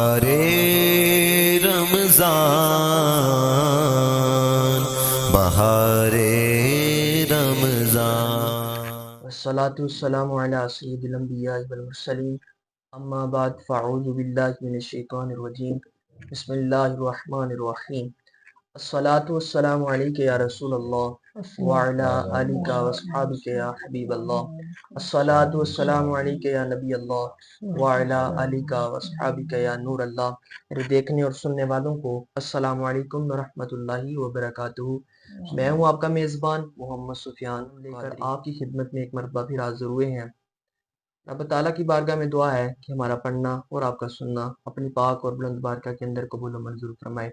ارے رمضان بہار رمضان والصلاة والسلام على سید الانبیاء والمرسلین اما بعد فاعوذ باللہ من الشیطان الرجیم بسم اللہ الرحمن الرحیم الصلاة والسلام علیک یا رسول اللہ وعلا آلک واصحابک یا حبیب اللہ الصلاة والسلام علیک یا نبی اللہ وعلا آلک واصحابک یا نور اللہ۔ میرے دیکھنے اور سننے والوں کو السلام علیکم ورحمۃ اللہ وبرکاتہ۔ میں ہوں آپ کا میزبان محمد سفیان، لے کر آپ کی خدمت میں ایک مرتبہ پھر حاضر ہوئے ہیں۔ رب تعالیٰ کی بارگاہ میں دعا ہے کہ ہمارا پڑھنا اور آپ کا سننا اپنی پاک اور بلند بارگاہ کے اندر قبول و منظور فرمائے۔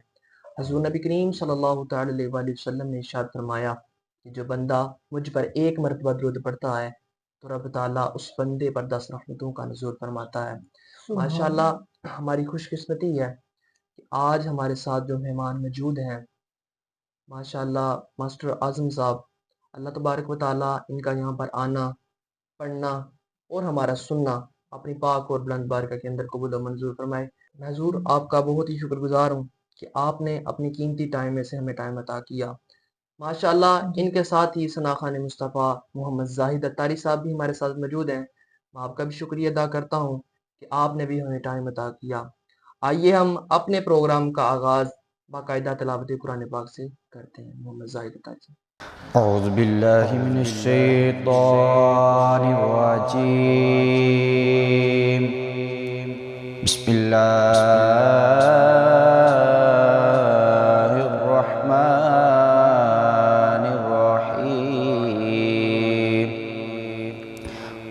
حضور نبی کریم صلی اللہ تعالی علیہ وآلہ وسلم نے ارشاد فرمایا کہ جو بندہ مجھ پر ایک مرتبہ درود پڑھتا ہے تو رب تعالیٰ اس بندے پر 10 رحمتوں کا نزول فرماتا ہے۔ ماشاءاللہ ہماری خوش قسمتی ہے کہ آج ہمارے ساتھ جو مہمان موجود ہیں، ماشاءاللہ ماسٹر اعظم صاحب، اللہ تبارک و تعالیٰ ان کا یہاں پر آنا، پڑھنا اور ہمارا سننا اپنی پاک اور بلند بارگاہ کے اندر قبول و منظور فرمائے۔ میں حضور آپ کا بہت ہی شکر گزار ہوں کہ آپ نے اپنی قیمتی ٹائم میں سے ہمیں ٹائم عطا کیا۔ ماشاءاللہ ان کے ساتھ ہی ثنا خان مصطفیٰ محمد زاہد اتاری صاحب بھی ہمارے ساتھ موجود ہیں۔ میں آپ کا بھی شکریہ ادا کرتا ہوں کہ آپ نے بھی ہمیں ٹائم عطا کیا۔ آئیے ہم اپنے پروگرام کا آغاز باقاعدہ تلاوت قرآن پاک سے کرتے ہیں۔ محمد زاہد اتاری صاحب۔ اعوذ باللہ من الشیطان الرجیم، بسم اللہ الرحمن الرحیم۔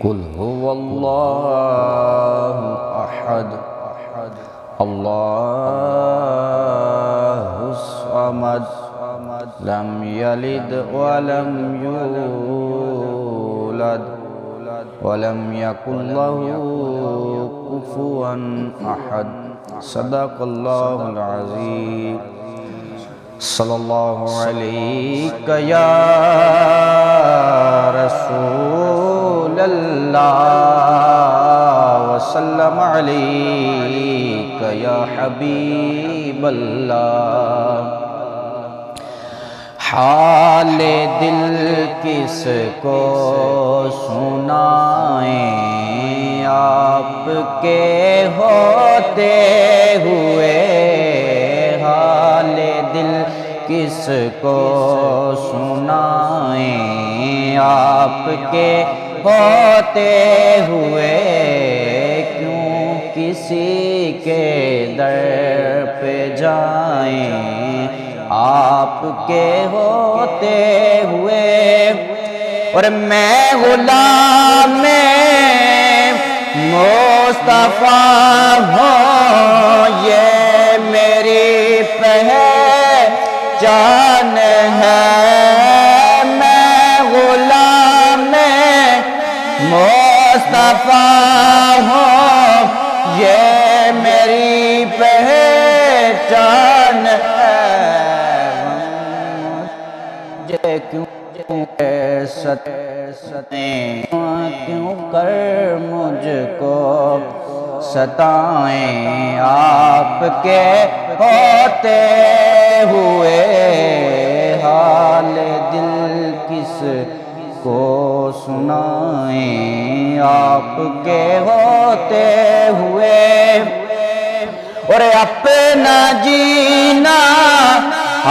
قل هو اللہ احد اللہ الصمد لم یلد ولم یولد ولم یکن له کفوا احد۔ صدق اللہ العظیم۔ صلی اللہ علیک یا رسول اللہ وسلم علیک یا حبیب اللہ۔ حال دل کس کو سنائیں آپ کے ہوتے ہوئے، حال دل کس کو سنائیں آپ کے ہوتے ہوئے، کیوں کسی کے در پہ جائیں آپ کے ہوتے ہوئے۔ اور میں غلام مصطفیٰ ہوں، یہ میری پہچان ہے۔ میں غلام مصطفیٰ ہوں، یہ میری پہچان ہے۔ کیوں کر مجھ کو ستائیں آپ کے ہوتے ہوئے، حال دل کس کو سنائیں آپ کے ہوتے ہوئے۔ اور اپنا جینا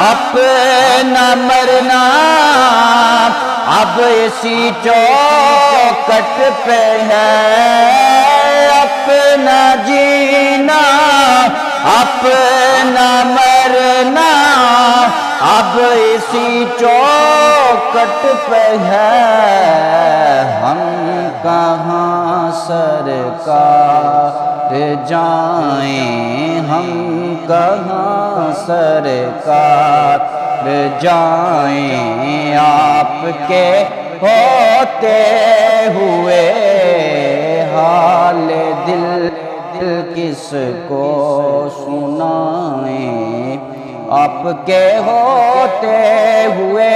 اپنا مرنا اب اسی چوکھٹ پہ ہے، اپنا جینا اپنا مرنا اب اسی چوکھٹ پہ ہے۔ ہم کہاں سرکار جائیں، ہم کہاں سرکار جائیں آپ کے ہوتے ہوئے، حال دل کس کو سنائیں آپ کے ہوتے ہوئے۔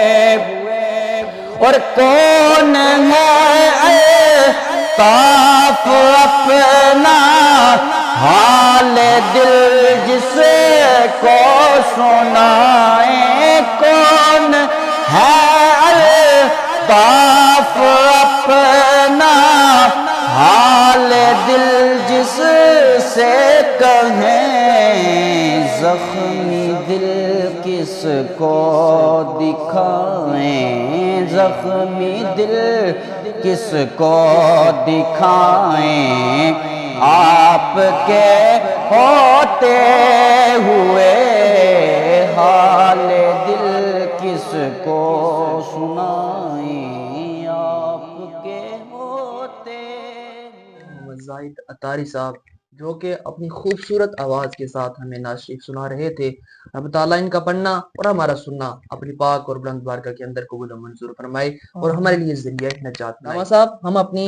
اور کون ہے الطاف اپنا حال دل جس کو سنائیں کون ہے الطاف اپنا حال دل جس سے کہیں زخمی دل کس کو دکھائیں زخمی دل کس کو دکھائیں آپ کے ہوتے ہوئے حال دل کس کو سنائیں آپ کے ہوتے محمد زاہد اتاری صاحب جو کہ اپنی خوبصورت آواز کے ساتھ ہمیں نعت شریف سنا رہے تھے. رب تعالیٰ ان کا پڑھنا اور ہمارا سننا اپنی پاک اور بلند بارگاہ کے اندر قبول و منظور فرمائے اور ہمارے لیے ذریعہ نجات بنائے. صاحب ہم اپنی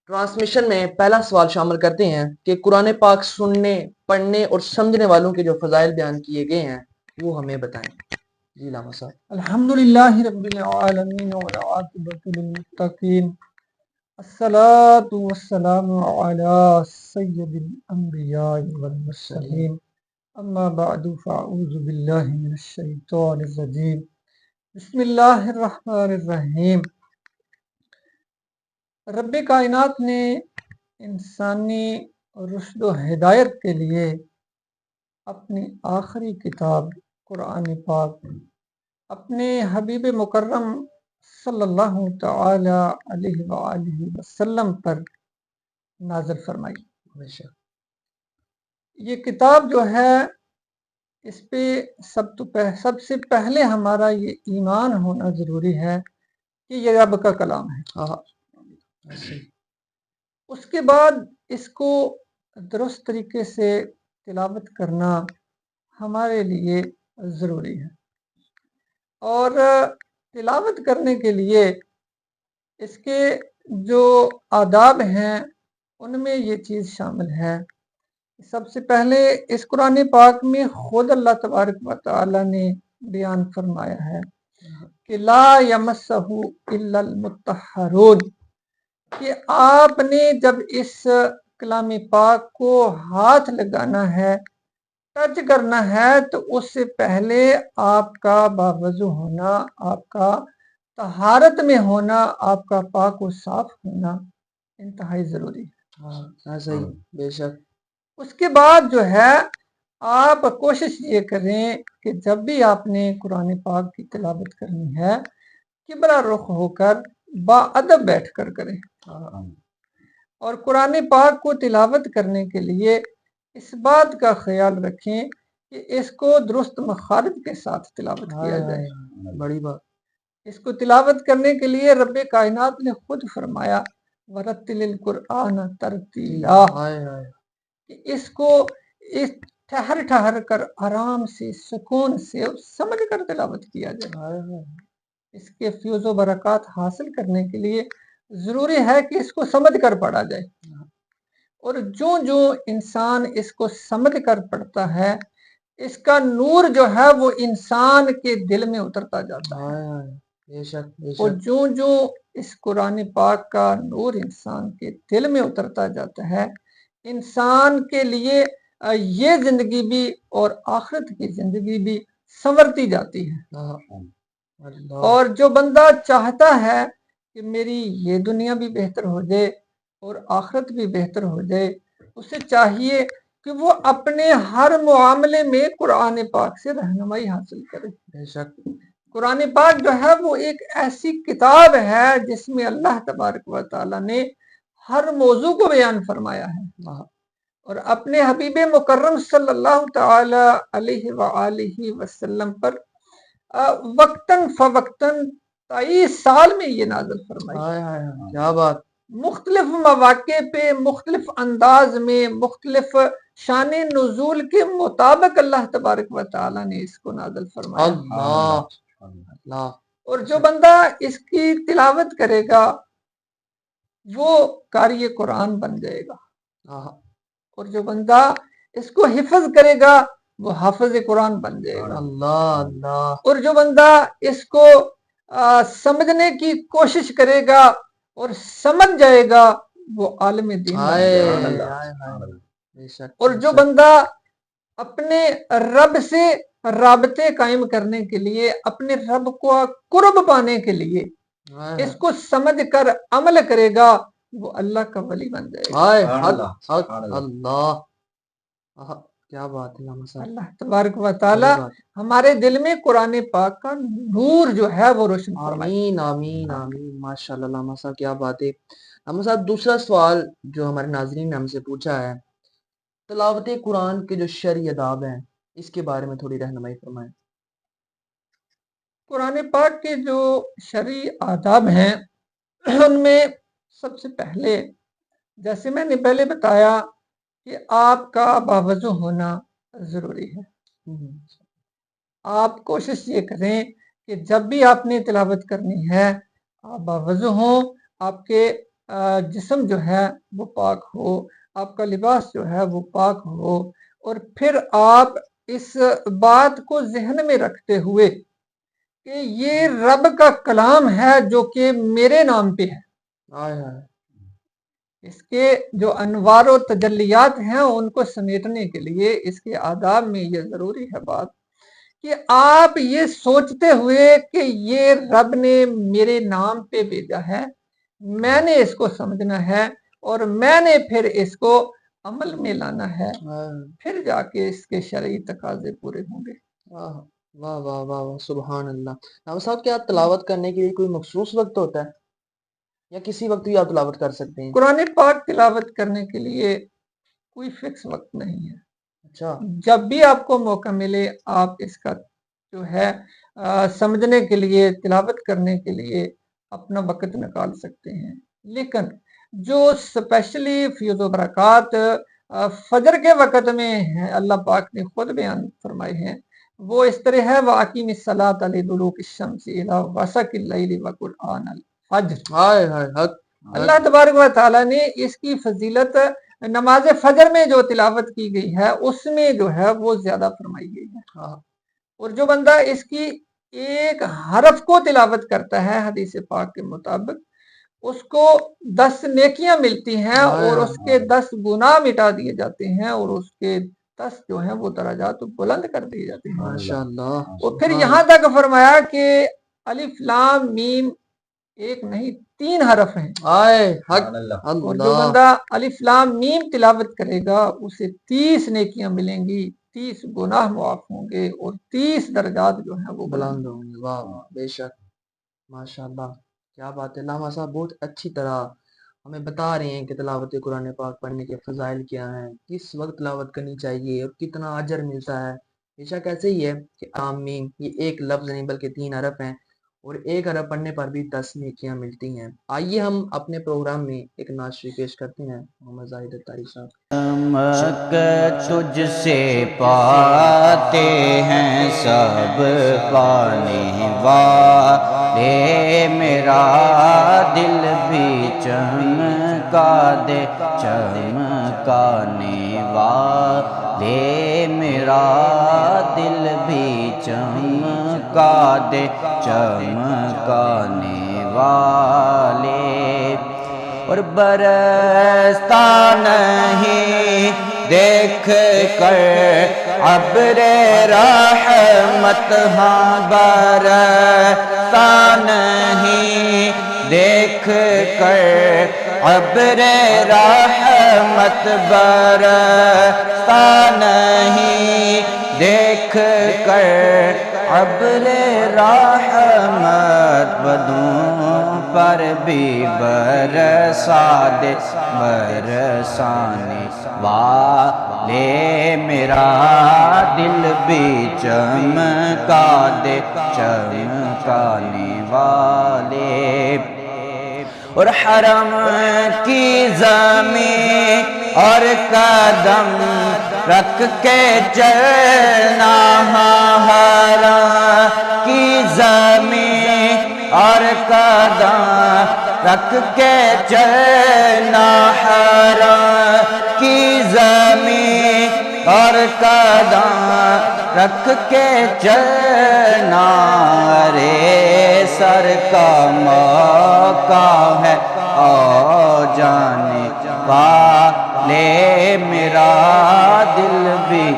ٹرانسمیشن میں پہلا سوال شامل کرتے ہیں کہ قرآن پاک سننے پڑھنے اور سمجھنے والوں کے جو فضائل بیان کیے گئے ہیں وہ ہمیں بتائیں. جی علامہ صاحب. الحمدللہ رب العالمین والعاقبۃ للمتقین الصلاۃ والسلام علی سید الانبیاء والمرسلین اما بعد فاعوذ باللہ من الشیطان الرجیم بسم اللہ الرحمن الرحیم. رب کائنات نے انسانی رشد و ہدایت کے لیے اپنی آخری کتاب قرآن پاک اپنے حبیب مکرم صلی اللہ تعالی علیہ وآلہ وسلم پر نازل فرمائی. یہ کتاب جو ہے اس پہ سب سے پہلے ہمارا یہ ایمان ہونا ضروری ہے کہ یہ رب کا کلام ہے. اس کے بعد اس کو درست طریقے سے تلاوت کرنا ہمارے لیے ضروری ہے اور تلاوت کرنے کے لیے اس کے جو آداب ہیں ان میں یہ چیز شامل ہے. سب سے پہلے اس قرآن پاک میں خود اللہ تبارک و تعالی نے بیان فرمایا ہے کہ لا یمسہ الا المطہرون، کہ آپ نے جب اس کلام پاک کو ہاتھ لگانا ہے ٹچ کرنا ہے تو اس سے پہلے آپ کا باوضو ہونا، آپ کا طہارت میں ہونا، آپ کا پاک و صاف ہونا انتہائی ضروری ہے. صحیح بے شک. اس کے بعد جو ہے آپ کوشش یہ کریں کہ جب بھی آپ نے قرآن پاک کی تلاوت کرنی ہے قبلہ رخ ہو کر باادب بیٹھ کر کریں. اور قرآن پاک کو تلاوت کرنے کے لیے اس بات کا خیال رکھیں کہ اس کو درست مخارج کے ساتھ تلاوت کیا جائے. بڑی بات. اس کو تلاوت کرنے کے لیے رب کائنات نے خود فرمایا وَرَتِّلِ الْقُرْآنَ تَرْتِيلًا، کہ اس کو ٹھہر ٹھہر کر آرام سے سکون سے سمجھ کر تلاوت کیا جائے. اس کے فیوز و برکات حاصل کرنے کے لیے ضروری ہے کہ اس کو سمجھ کر پڑھا جائے. اور جو انسان اس کو سمجھ کر پڑھتا ہے اس کا نور جو ہے وہ انسان کے دل میں اترتا جاتا ہے. اور جو اس قرآن پاک کا نور انسان کے دل میں اترتا جاتا ہے انسان کے لیے یہ زندگی بھی اور آخرت کی زندگی بھی سنورتی جاتی ہے. اور جو بندہ چاہتا ہے کہ میری یہ دنیا بھی بہتر ہو جائے اور آخرت بھی بہتر ہو جائے اسے چاہیے کہ وہ اپنے ہر معاملے میں قرآن پاک سے رہنمائی حاصل کرے. بے شک. قرآن پاک جو ہے وہ ایک ایسی کتاب ہے جس میں اللہ تبارک و تعالی نے ہر موضوع کو بیان فرمایا ہے اور اپنے حبیب مکرم صلی اللہ تعالی علیہ وآلہ وسلم پر وقتاً فوقتاً 23 سال میں یہ نازل فرمائی. کیا بات. مختلف مواقع پہ مختلف انداز میں مختلف شان نزول کے مطابق اللہ تبارک و تعالی نے اس کو نازل فرمایا. اللہ. اور جو بندہ اس کی تلاوت کرے گا وہ قاری قرآن بن جائے گا اور جو بندہ اس کو حفظ کرے گا وہ حافظ قرآن بن جائے گا. اللہ. اور جو بندہ اس کو سمجھنے کی کوشش کرے گا اور سمجھ جائے گا وہ عالم دین بن ہائے جائے گا۔ ہائے ہائے، بے شک اور بے جو شک۔ بندہ اپنے رب سے رابطے قائم کرنے کے لیے، اپنے رب کو قرب پانے کے لیے ہائے اس کو سمجھ کر عمل کرے گا، وہ اللہ کا ولی بن جائے گا۔ ہائے، حق حق اللہ، کیا بات ہے علامہ صاحب، اللہ تبارک و بڑی تعالی بات۔ ہمارے دل میں قرآن پاک کا نور جو ہے وہ روشن فرمائے۔ آمین آمین آمین، ماشاء اللہ علامہ صاحب، کیا بات ہے۔ علامہ صاحب، دوسرا سوال جو ہمارے ناظرین نے ہم سے پوچھا ہے، تلاوت قرآن کے جو شرعی آداب ہیں اس کے بارے میں تھوڑی رہنمائی فرمائیں۔ قرآن پاک کے جو شرعی آداب ہیں ان میں سب سے پہلے، جیسے میں نے پہلے بتایا کہ آپ کا باوضو ہونا ضروری ہے۔ آپ کوشش یہ کریں کہ جب بھی آپ نے تلاوت کرنی ہے آپ باوضو ہوں، آپ کے جسم جو ہے وہ پاک ہو، آپ کا لباس جو ہے وہ پاک ہو، اور پھر آپ اس بات کو ذہن میں رکھتے ہوئے کہ یہ رب کا کلام ہے جو کہ میرے نام پہ ہے، ہائے ہائے، اس کے جو انوار و تجلیات ہیں ان کو سمیٹنے کے لیے اس کے آداب میں یہ ضروری ہے بات کہ آپ یہ سوچتے ہوئے کہ یہ رب نے میرے نام پہ بھیجا ہے، میں نے اس کو سمجھنا ہے اور میں نے پھر اس کو عمل میں لانا ہے، پھر جا کے اس کے شرعی تقاضے پورے ہوں گے۔ واہ واہ واہ واہ واہ، سبحان اللہ۔ علامہ صاحب، کیا تلاوت کرنے کے لیے کوئی مخصوص وقت ہوتا ہے یا کسی وقت بھی آپ تلاوت کر سکتے ہیں؟ قرآن پاک تلاوت کرنے کے لیے کوئی فکس وقت نہیں ہے، اچھا، جب بھی آپ کو موقع ملے آپ اس کا جو ہے سمجھنے کے لیے، تلاوت کرنے کے لیے اپنا وقت نکال سکتے ہیں، لیکن جو سپیشلی فیض و برکات فجر کے وقت میں ہیں، اللہ پاک نے خود بیان فرمائے ہیں، وہ اس طرح ہے وَأَقِیمِ الصَّلَاةَ لِدُلُوکِ الشَّمْسِ إِلَىٰ غَسَقِ اللَّیلِ وَقُرْآنَ الْفَجْرِ۔ ہائے ہائے، حق اللہ تبارک و تعالیٰ نے اس کی فضیلت نماز فجر میں جو تلاوت کی گئی ہے اس میں جو ہے وہ زیادہ فرمائی گئی ہے، اور جو بندہ اس کی ایک حرف کو تلاوت کرتا ہے حدیث پاک کے مطابق اس کو 10 نیکیاں ملتی ہیں اور اس کے 10 گناہ مٹا دیے جاتے ہیں اور اس کے 10 جو ہیں وہ درجات بلند کر دیے جاتے ہیں۔ ماشاء اللہ، اور پھر یہاں تک فرمایا کہ الف لام میم ایک نہیں 3 حرف ہیں، ہائے حق اور جو اللہ، بندہ الف لام میم تلاوت کرے گا اسے 30 نیکیاں ملیں گی، 30 گناہ معاف ہوں گے اور 30 درجات جو ہیں وہ بلند ہوں گے۔ واہ واہ، بے شک، ماشاء اللہ، کیا بات ہے۔ علامہ صاحب بہت اچھی طرح ہمیں بتا رہے ہیں کہ تلاوت قرآن پاک پڑھنے کے فضائل کیا ہیں، کس وقت تلاوت کرنی چاہیے اور کتنا اجر ملتا ہے۔ بے شک ایسے ہی ہے کہ آمین یہ ایک لفظ نہیں بلکہ 3 حرف ہیں اور ایک حرف پڑھنے پر بھی 10 نیکیاں ملتی ہیں۔ آئیے ہم اپنے پروگرام میں ایک نعت شریف پیش کرتے ہیں، محمد زاہد الطاری صاحب۔ چمک تجھ سے پاتے ہیں سب پانے والے، میرا دل بھی چمکا دے چمکانے والے، میرا دل بھی چمکا دے چمکانے والے، اور برستا نہیں دیکھ کر ابر رحمت، ہاں برستا نہیں دیکھ کر ابر رحمت، برستا نہیں دیکھ کر ابر رحمت، بدوں پر بھی برسا دے برسانے والے، میرا دل بھی چمکا دے چمکانے والے، اور حرم کی زمین اور قدم رکھ کے چلنا، حرم کی زمین اور قدم رکھ کے چلنا، حرم کی زمین اور قدم رکھ کے چلنا، رے سر کا موقع ہے جانے والے میرا دل بھی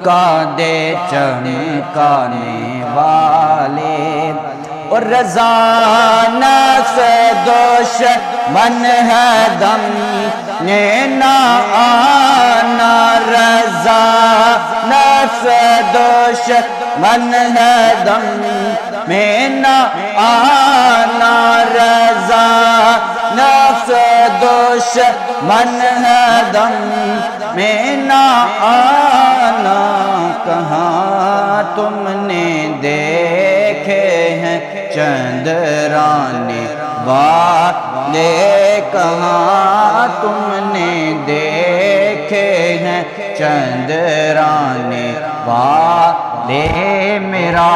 کا دے چمکانے والے اور رضا نفس دشمن ہے دم نے نہ آنا رضا نفس دشمن ہے دم میں نہ آنا رضا نفس دشمن ہے دم میں نہ آنا کہاں تم نے دیکھے ہیں چندرانے والے کہاں تم نے دیکھے ہیں چندرانے والے میرا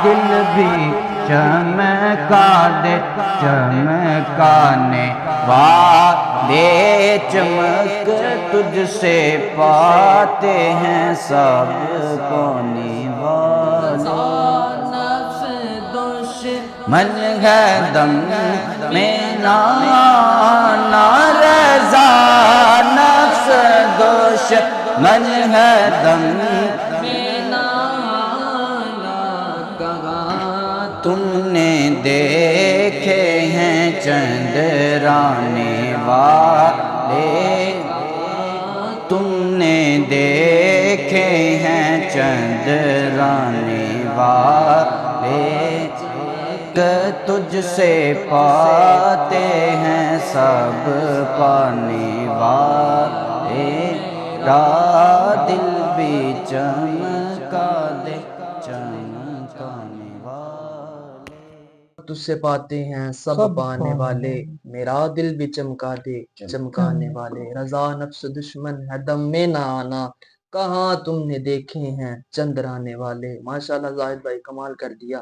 دل بھی چمکا دے چمکانے والے چمک تجھ سے پاتے ہیں سب کونے والے من ہے دم میں نہ رضا نفس دشمن ہے دم تم نے دیکھے ہیں چندرانے والے تم نے دیکھے ہیں چندرانے والے تجھ سے پاتے ہیں سب پانے والے را دل بھی چمکا دے چمکانے والے تجھ سے پاتے ہیں سب پانے والے میرا دل بھی چمکا دے چمکانے والے رضا نفس دشمن ہے دم میں نہ آنا کہاں تم نے دیکھے ہیں چندرانے والے ماشاءاللہ زاہد بھائی کمال کر دیا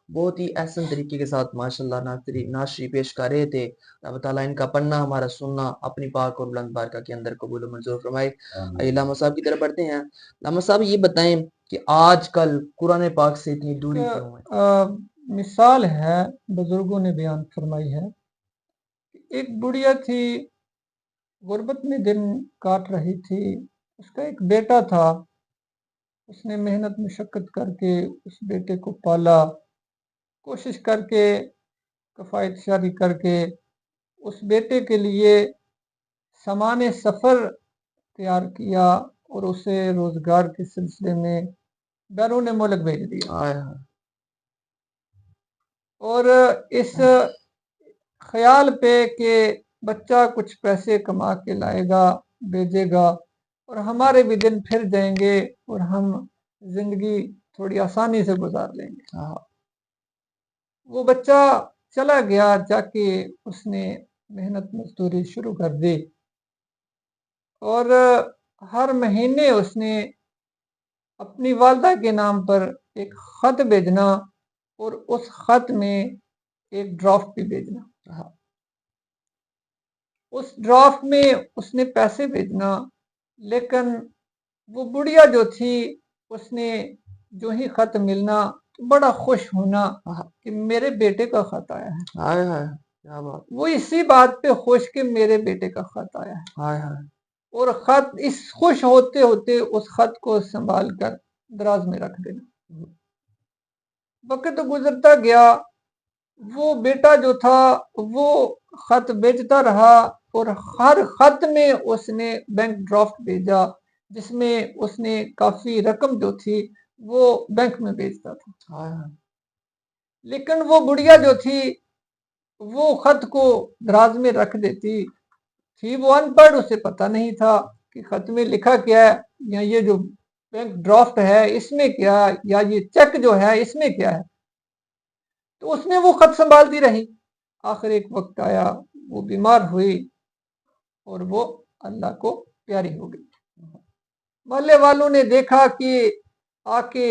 بہت ہی احسن طریقے کے ساتھ ماشاءاللہ ناشری پیش کر رہے تھے رب تعالیٰ ان کا پڑھنا ہمارا سننا اپنی پاک اور بلند بارگاہ کے اندر قبول و منظور فرمائے علامہ صاحب کی طرف بڑھتے ہیں علامہ صاحب یہ بتائیں کہ آج کل قرآن پاک سے اتنی دوری کیوں ہے مثال ہے بزرگوں نے بیان فرمائی ہے ایک بڑھیا تھی غربت میں دن کاٹ رہی تھی اس کا ایک بیٹا تھا اس نے محنت مشقت کر کے اس بیٹے کو پالا کوشش کر کے کفایت شاری کر کے اس بیٹے کے لیے سامان سفر تیار کیا اور اسے روزگار کے سلسلے میں بیرون ملک بھیج دیا اور اس خیال پہ کہ بچہ کچھ پیسے کما کے لائے گا بھیجے گا اور ہمارے بھی دن پھر جائیں گے اور ہم زندگی تھوڑی آسانی سے گزار لیں گے وہ بچہ چلا گیا جا کے اس نے محنت مزدوری شروع کر دی اور ہر مہینے اس نے اپنی والدہ کے نام پر ایک خط بھیجنا اور اس خط میں ایک ڈرافٹ بھی بھیجنا اس ڈرافٹ میں اس نے پیسے بھیجنا لیکن وہ بڑھیا جو تھی اس نے جو ہی خط ملنا تو بڑا خوش ہونا کہ میرے بیٹے کا خط آیا ہے وہ اسی بات پہ خوش کہ میرے بیٹے کا خط آیا ہے اور خط اس خوش ہوتے ہوتے اس خط کو سنبھال کر دراز میں رکھ دینا وقت گزرتا گیا وہ بیٹا جو تھا وہ خط بھیجتا رہا اور ہر خط میں اس نے بینک ڈرافٹ بھیجا جس میں اس نے کافی رقم جو تھی وہ بینک میں بھیجتا تھا لیکن وہ بڑھیا جو تھی وہ خط کو دراز میں رکھ دیتی تھی وہ ان پڑھ اسے پتہ نہیں تھا کہ خط میں لکھا کیا ہے یا یہ جو بینک ڈرافٹ ہے اس میں کیا یا یہ چیک جو ہے اس میں کیا ہے تو اس نے وہ خط سنبھالتی رہی آخر ایک وقت آیا وہ بیمار ہوئی اور وہ اللہ کو پیاری ہو گئی محلے والوں نے دیکھا کہ آ کے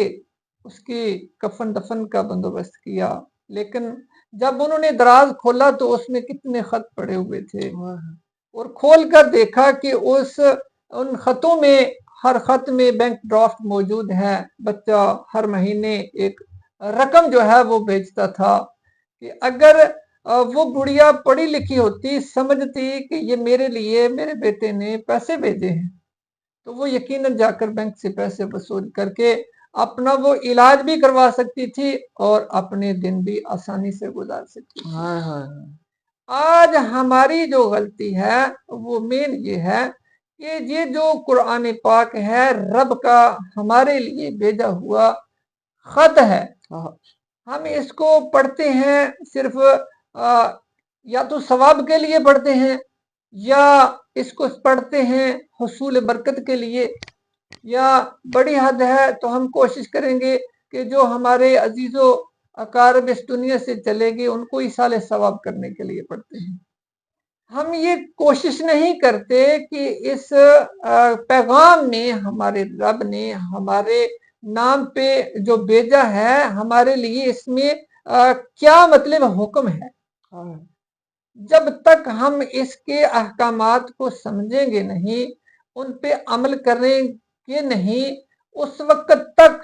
اس کی کفن دفن کا بندوبست کیا لیکن جب انہوں نے دراز کھولا تو اس میں کتنے خط پڑے ہوئے تھے اور کھول کر دیکھا کہ ان خطوں میں ہر خط میں بینک ڈرافٹ موجود ہے بچہ ہر مہینے ایک رقم جو ہے وہ بھیجتا تھا کہ اگر وہ بڑھیا پڑھی لکھی ہوتی، سمجھتی کہ یہ میرے لیے میرے بیٹے نے پیسے بھیجے ہیں، تو وہ یقیناً جا کر بینک سے پیسے وصول کر کے اپنا وہ علاج بھی کروا سکتی تھی اور اپنے دن بھی آسانی سے گزار سکتی تھی۔ ہائے ہائے آج ہماری جو غلطی ہے وہ مین یہ ہے کہ یہ جو قرآن پاک ہے رب کا ہمارے لیے بھیجا ہوا خط ہے، ہم اس کو پڑھتے ہیں صرف یا تو ثواب کے لیے پڑھتے ہیں، یا اس کو پڑھتے ہیں حصول برکت کے لیے، یا بڑی حد ہے تو ہم کوشش کریں گے کہ جو ہمارے عزیز و اقارب اس دنیا سے چلے گئے ان کو ایصال ثواب کرنے کے لیے پڑھتے ہیں۔ ہم یہ کوشش نہیں کرتے کہ اس پیغام میں ہمارے رب نے ہمارے نام پہ جو بھیجا ہے ہمارے لیے اس میں کیا مطلب حکم ہے۔ جب تک ہم اس کے احکامات کو سمجھیں گے نہیں، ان پہ عمل کریں گے نہیں، اس وقت تک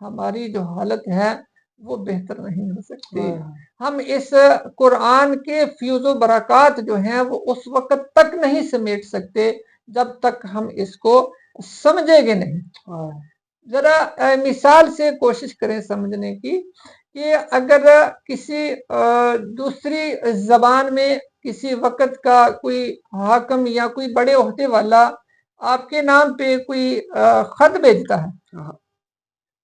ہماری جو حالت ہے وہ بہتر نہیں ہو سکتی۔ ہم اس قرآن کے فیوز و برکات جو ہیں وہ اس وقت تک نہیں سمیٹ سکتے جب تک ہم اس کو سمجھیں گے نہیں۔ ذرا مثال سے کوشش کریں سمجھنے کی کہ اگر کسی دوسری زبان میں کسی وقت کا کوئی حاکم یا کوئی بڑے عہدے والا آپ کے نام پہ کوئی خط بھیجتا ہے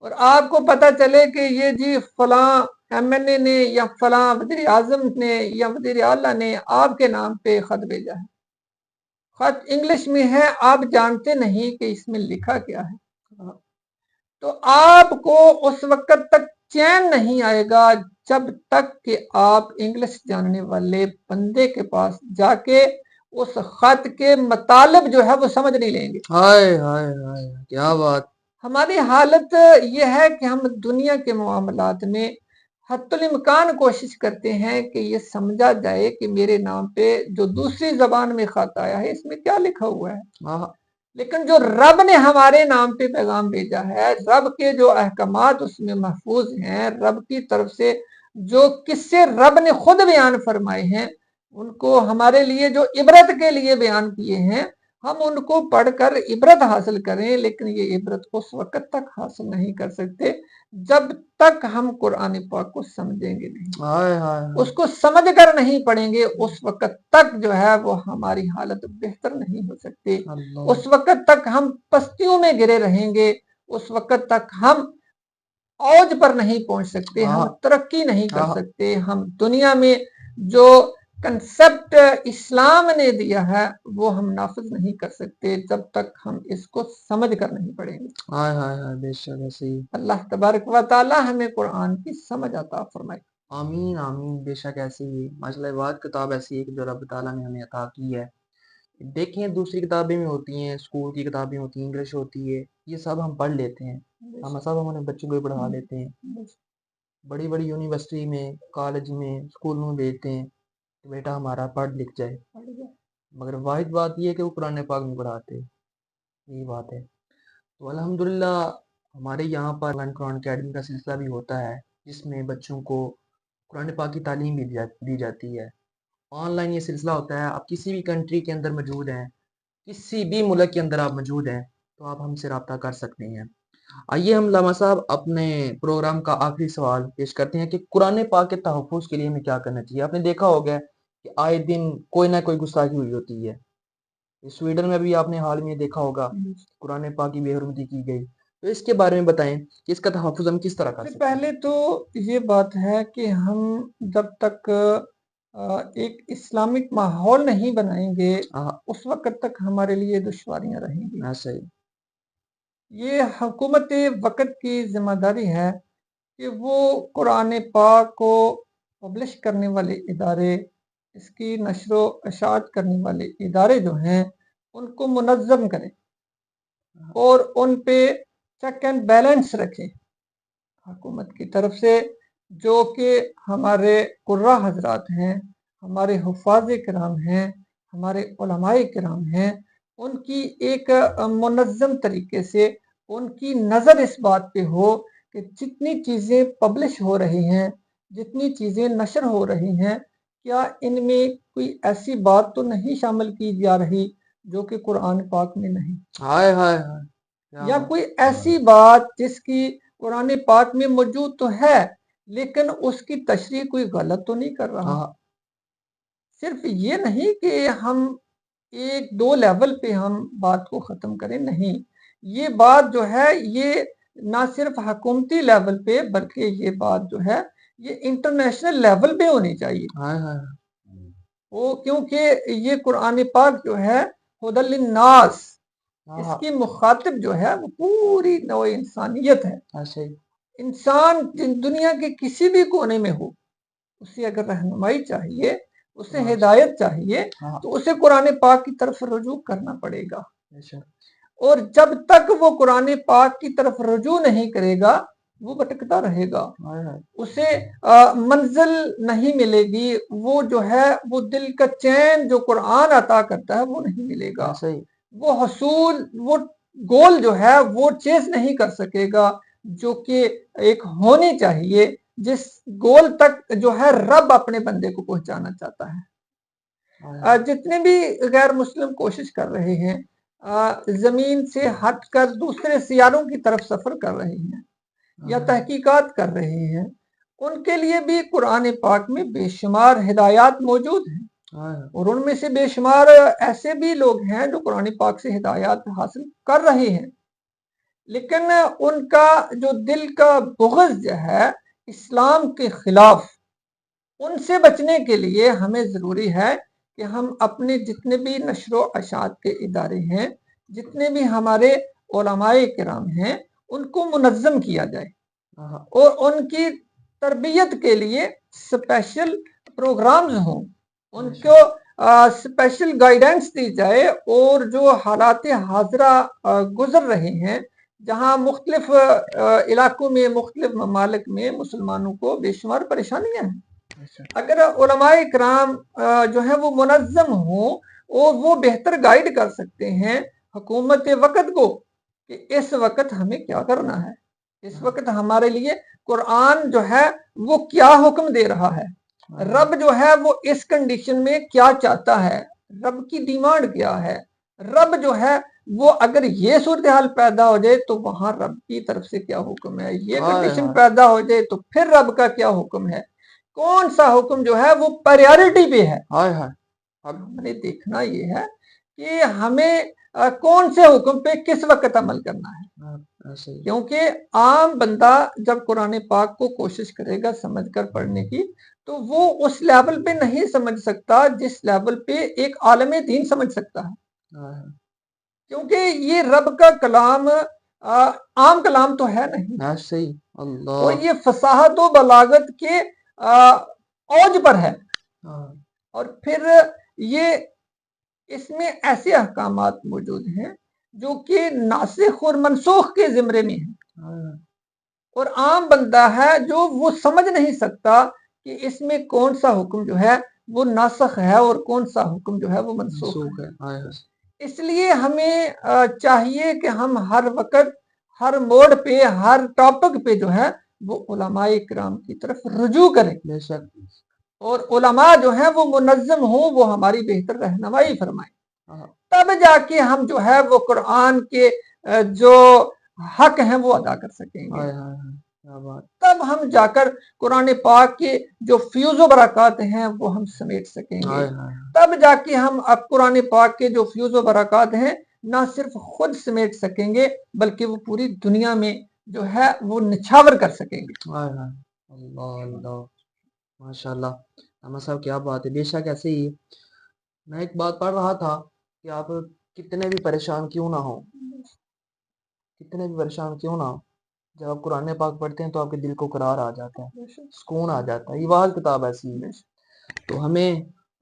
اور آپ کو پتہ چلے کہ یہ جی فلاں MNA نے یا فلاں وزیر اعظم نے یا وزیر اعلیٰ نے آپ کے نام پہ خط بھیجا ہے، خط انگلش میں ہے، آپ جانتے نہیں کہ اس میں لکھا کیا ہے، تو آپ کو اس وقت تک چین نہیں آئے گا جب تک کہ آپ انگلش جاننے والے بندے کے پاس جا کے اس خط کے مطالب جو ہے وہ سمجھ نہیں لیں گے۔ ہائے ہائے ہائے کیا بات! ہماری حالت یہ ہے کہ ہم دنیا کے معاملات میں حتی الامکان کوشش کرتے ہیں کہ یہ سمجھا جائے کہ میرے نام پہ جو دوسری زبان میں خط آیا ہے اس میں کیا لکھا ہوا ہے، لیکن جو رب نے ہمارے نام پہ پیغام بھیجا ہے، رب کے جو احکامات اس میں محفوظ ہیں، رب کی طرف سے جو قصے رب نے خود بیان فرمائے ہیں، ان کو ہمارے لیے جو عبرت کے لیے بیان کیے ہیں، ہم ان کو پڑھ کر عبرت حاصل کریں، لیکن یہ عبرت اس وقت تک حاصل نہیں کر سکتے جب تک ہم قرآن پاک کو سمجھیں گے نہیں، اس کو سمجھ کر نہیں پڑھیں گے، اس وقت تک جو ہے وہ ہماری حالت بہتر نہیں ہو سکتی، اس وقت تک ہم پستیوں میں گرے رہیں گے، اس وقت تک ہم اوج پر نہیں پہنچ سکتے، ہم ترقی نہیں کر سکتے، ہم دنیا میں جو کنسپٹ اسلام نے دیا ہے وہ ہم نافذ نہیں کر سکتے جب تک ہم اس کو سمجھ کر نہیں پڑھیں گے۔ ہائے ہائے ہائے بے شک ایسے ہی۔ اللہ تبارک و تعالی ہمیں قرآن کی سمجھ عطا فرمائے۔ آمین آمین بے شک ایسے ہی۔ ماشاءاللہ بات کتاب ایسی ہے کہ جو رب تعالیٰ نے ہمیں عطا کی ہے۔ دیکھیں دوسری کتابیں بھی ہوتی ہیں، اسکول کی کتابیں ہوتی ہیں، انگلش ہوتی ہے، یہ سب ہم پڑھ لیتے ہیں، ہم سب ہمارے بچوں کو بھی پڑھا لیتے ہیں، بڑی بڑی یونیورسٹی میں، کالج میں، اسکول میں بھیجتے ہیں کہ بیٹا ہمارا پڑھ لکھ جائے، مگر واحد بات یہ ہے کہ وہ قرآن پاک نہیں پڑھاتے، یہی بات ہے۔ تو الحمدللہ ہمارے یہاں پر قرآن اکیڈمی کا سلسلہ بھی ہوتا ہے جس میں بچوں کو قرآن پاک کی تعلیم بھی دی جاتی ہے۔ آن لائن یہ سلسلہ ہوتا ہے، آپ کسی بھی کنٹری کے اندر موجود ہیں، کسی بھی ملک کے اندر آپ موجود ہیں تو آپ ہم سے رابطہ کر سکتے ہیں۔ آئیے ہم علامہ صاحب اپنے پروگرام کا آخری سوال پیش کرتے ہیں کہ قرآن پاک کے تحفظ کے لیے ہمیں کیا کرنا چاہیے۔ آپ نے دیکھا ہوگا کہ آئے دن کوئی نہ کوئی گستاخی ہوئی ہوتی ہے، سویڈن میں بھی آپ نے حال میں دیکھا ہوگا قرآن پاک کی بے حرمتی کی گئی، تو اس کے بارے میں بتائیں کہ اس کا تحفظ ہم کس طرح کر سکتے ہیں۔ پہلے تو یہ بات ہے کہ ہم جب تک ایک اسلامک ماحول نہیں بنائیں گے اس وقت تک ہمارے لیے دشواریاں رہیں گی۔ صحیح۔ یہ حکومت وقت کی ذمہ داری ہے کہ وہ قرآن پاک کو پبلش کرنے والے ادارے، اس کی نشر و اشاعت کرنے والے ادارے جو ہیں ان کو منظم کریں اور ان پہ چیک اینڈ بیلنس رکھیں حکومت کی طرف سے، جو کہ ہمارے قراء حضرات ہیں، ہمارے حفاظ کرام ہیں، ہمارے علماء کرام ہیں، ان کی ایک منظم طریقے سے ان کی نظر اس بات پہ ہو کہ جتنی چیزیں پبلش ہو رہی ہیں، جتنی چیزیں نشر ہو رہی ہیں، کیا ان میں کوئی ایسی بات تو نہیں شامل کی جا رہی جو کہ قرآن پاک میں نہیں؟ ہائے ہائے ہائے، کیا یا بات۔ کوئی ایسی بات جس کی قرآن پاک میں موجود تو ہے لیکن اس کی تشریح کوئی غلط تو نہیں کر رہا؟ ہاں صرف یہ نہیں کہ ہم ایک دو لیول پہ ہم بات کو ختم کریں، نہیں، یہ بات جو ہے یہ نہ صرف حکومتی لیول پہ بلکہ یہ بات جو ہے یہ انٹرنیشنل لیول پہ ہونی چاہیے، ہائے ہائے، وہ کیونکہ یہ قرآن پاک جو ہے ہدی للناس، اس ہاں کی مخاطب جو ہے وہ پوری نوع انسانیت ہے۔ ایسے ہی، انسان دنیا کے کسی بھی کونے میں ہو، اسے اگر رہنمائی چاہیے، اسے ہاں ہدایت چاہیے ہاں، تو اسے قرآن پاک کی طرف رجوع کرنا پڑے گا، ایسا، اور جب تک وہ قرآن پاک کی طرف رجوع نہیں کرے گا وہ بھٹکتا رہے گا، ہائے ہائے، اسے منزل نہیں ملے گی، وہ جو ہے وہ دل کا چین جو قرآن عطا کرتا ہے وہ نہیں ملے گا، ایسا ہی، وہ حصول، وہ گول جو ہے وہ چیز نہیں کر سکے گا جو کہ ایک ہونی چاہیے، جس گول تک جو ہے رب اپنے بندے کو پہنچانا چاہتا ہے۔ ہائے جتنے بھی غیر مسلم کوشش کر رہے ہیں زمین سے ہٹ کر دوسرے سیاروں کی طرف سفر کر رہے ہیں یا ہائے، تحقیقات کر رہے ہیں، ان کے لیے بھی قرآن پاک میں بے شمار ہدایات موجود ہیں، ہائے، اور ان میں سے بے شمار ایسے بھی لوگ ہیں جو قرآن پاک سے ہدایات حاصل کر رہے ہیں، لیکن ان کا جو دل کا بغض جو ہے اسلام کے خلاف، ان سے بچنے کے لیے ہمیں ضروری ہے کہ ہم اپنے جتنے بھی نشر و اشاعت کے ادارے ہیں، جتنے بھی ہمارے علماء کرام ہیں، ان کو منظم کیا جائے ہاں، اور ان کی تربیت کے لیے اسپیشل پروگرامز ہوں، ان کو اسپیشل گائیڈنس دی جائے، اور جو حالات حاضرہ گزر رہے ہیں جہاں مختلف علاقوں میں، مختلف ممالک میں مسلمانوں کو بے شمار پریشانیاں ہیں، ایسا، اگر علماء کرام جو ہے وہ منظم ہوں اور وہ بہتر گائیڈ کر سکتے ہیں حکومت وقت کو کہ اس وقت ہمیں کیا کرنا ہے، اس وقت ہمارے لیے قرآن جو ہے وہ کیا حکم دے رہا ہے، رب جو ہے وہ اس کنڈیشن میں کیا چاہتا ہے، رب کی ڈیمانڈ کیا ہے، رب جو ہے وہ اگر یہ صورتحال پیدا ہو جائے تو وہاں رب کی طرف سے کیا حکم ہے، یہ ہائے کنڈیشن ہائے، پیدا ہو جائے تو پھر رب کا کیا حکم ہے، کون سا حکم جو ہے وہ پریارٹی پہ ہے۔ ہائے ہائے، اب ہم نے دیکھنا یہ ہے کہ ہمیں کون سے حکم پہ کس وقت عمل کرنا ہے، ایسے ہی، کیونکہ عام بندہ جب قرآن پاک کو کوشش کرے گا سمجھ کر پڑھنے کی تو وہ اس لیول پہ نہیں سمجھ سکتا جس لیول پہ ایک عالم دین سمجھ سکتا ہے، ہائے، کیونکہ یہ رب کا کلام عام کلام تو ہے نہیں، ایسے ہی، اور اللہ، یہ فصاحت و بلاغت کے اوج پر ہے، ہاں، اور پھر یہ اس میں ایسے احکامات موجود ہیں جو کہ ناسخ اور منسوخ کے زمرے میں ہیں، ہائے، اور عام بندہ ہے جو وہ سمجھ نہیں سکتا کہ اس میں کون سا حکم جو ہے وہ ناسخ ہے اور کون سا حکم جو ہے وہ منسوخ منسوخ ہے۔ ہے، ہائے، اس لیے ہمیں چاہیے کہ ہم ہر وقت، ہر موڑ پہ، ہر ٹاپک پہ جو ہے وہ علماء کرام کی طرف رجوع کریں، بے شک، اور علماء جو ہیں وہ منظم ہوں، وہ ہماری بہتر رہنمائی فرمائیں، ہاں، تب جا کے ہم جو ہے وہ قرآن کے جو حق ہیں وہ ادا کر سکیں گے، ہائے ہائے، کیا بات، تب ہم جا کر قرآن پاک کے جو فیوز و برکات ہیں وہ ہم سمیٹ سکیں گے، ہائے ہائے، تب جا کے ہم اب قرآن پاک کے جو فیوز و برکات ہیں نہ صرف خود سمیٹ سکیں گے بلکہ وہ پوری دنیا میں جو ہے وہ نچھاور کر سکیں گے۔ ہائے ہائے، اللہ اللہ، ماشاء اللہ، احمد صاحب کیا بات ہے، بے شک ایسے ہی ہے۔ میں ایک بات پڑھ رہا تھا کہ آپ کتنے بھی پریشان کیوں نہ ہو، کتنے بھی پریشان کیوں نہ ہو، جب آپ قرآن پاک پڑھتے ہیں تو آپ کے دل کو قرار آ جاتا ہے، سکون آ جاتا ہے، یہ واحد کتاب ایسی ہے۔ تو ہمیں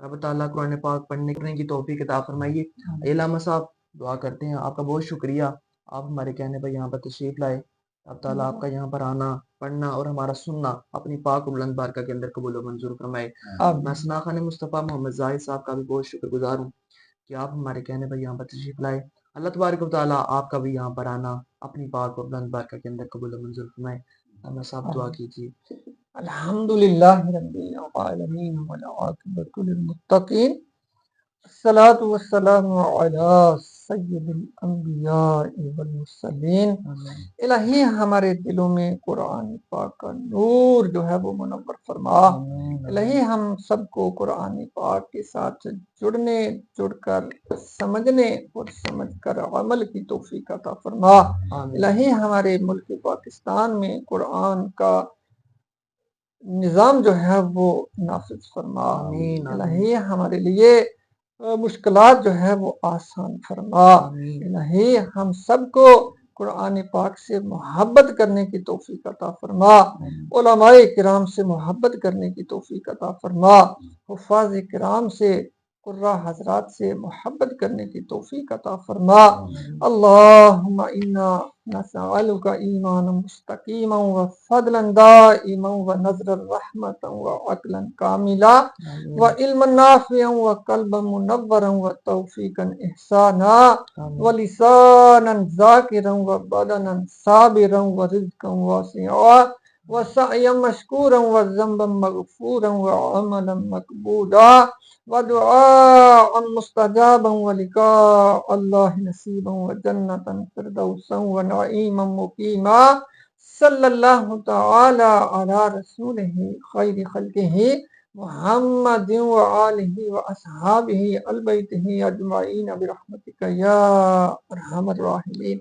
رب تعالیٰ قرآن پاک پڑھنے کی توفیق عطا فرمائیے۔ علامہ صاحب دعا کرتے ہیں آپ کا بہت شکریہ، آپ ہمارے کہنے پر یہاں پر تشریف لائے، اب تعالیٰ آپ کا یہاں پر آنا، پڑھنا اور ہمارا سننا اپنی پاک و بلند بارگاہ کے اندر قبول و منظور فرمائے۔ میں ثنا خان مصطفیٰ محمد زاہد صاحب کا بھی بہت شکر گزار ہوں کہ آپ ہمارے کہنے پر یہاں پر تشریف لائے، اللہ تبارک و تعالیٰ آپ کا بھی یہاں پر آنا اپنی پاک و بلند بارگاہ کے اندر قبول و منظور فرمائے۔ اللہ صاحب دعا کیجیے۔ الحمدللہ رب العالمین والعاقبۃ للمتقین الصلاۃ والسلام علی سید الانبیاء والمرسلین۔ الہی ہمارے دلوں میں قرآن پاک کا نور جو ہے وہ منور فرما۔ الہی ہم سب کو قرآن پاک کے ساتھ جڑ کر سمجھنے اور سمجھ کر عمل کی توفیق عطا فرما۔ الہی ہمارے ملک پاکستان میں قرآن کا نظام جو ہے وہ نافذ فرما۔ الہی ہمارے لیے مشکلات جو ہے وہ آسان فرما۔ الہی ہم سب کو قرآن پاک سے محبت کرنے کی توفیق عطا فرما۔ علماء کرام سے محبت کرنے کی توفیق عطا فرما۔ حفاظ کرام سے، قراء حضرات سے محبت کرنے کی توفیق عطا فرما۔ اللہم انا نسألک ایمانا مستقیما وفضلا دائما ونظرا رحمتا وعقلا کاملا وعلما نافعا وقلبا منورا وتوفیقا احسانا ولسانا ذاکرا وبدنا صابرا ورزقا واسعا وسعیا مشکورا وذنبا مغفورا وعملا مقبولا ودعاء مستجابا ولقاء اللہ نصیبا وجنتا فردوسا ونعیما مقیما صلی اللہ تعالی علی رسولہ خیر خلقہ محمد وآلہ واصحابہ البیتہ اجمعین برحمتک یا ارحم الراحمین۔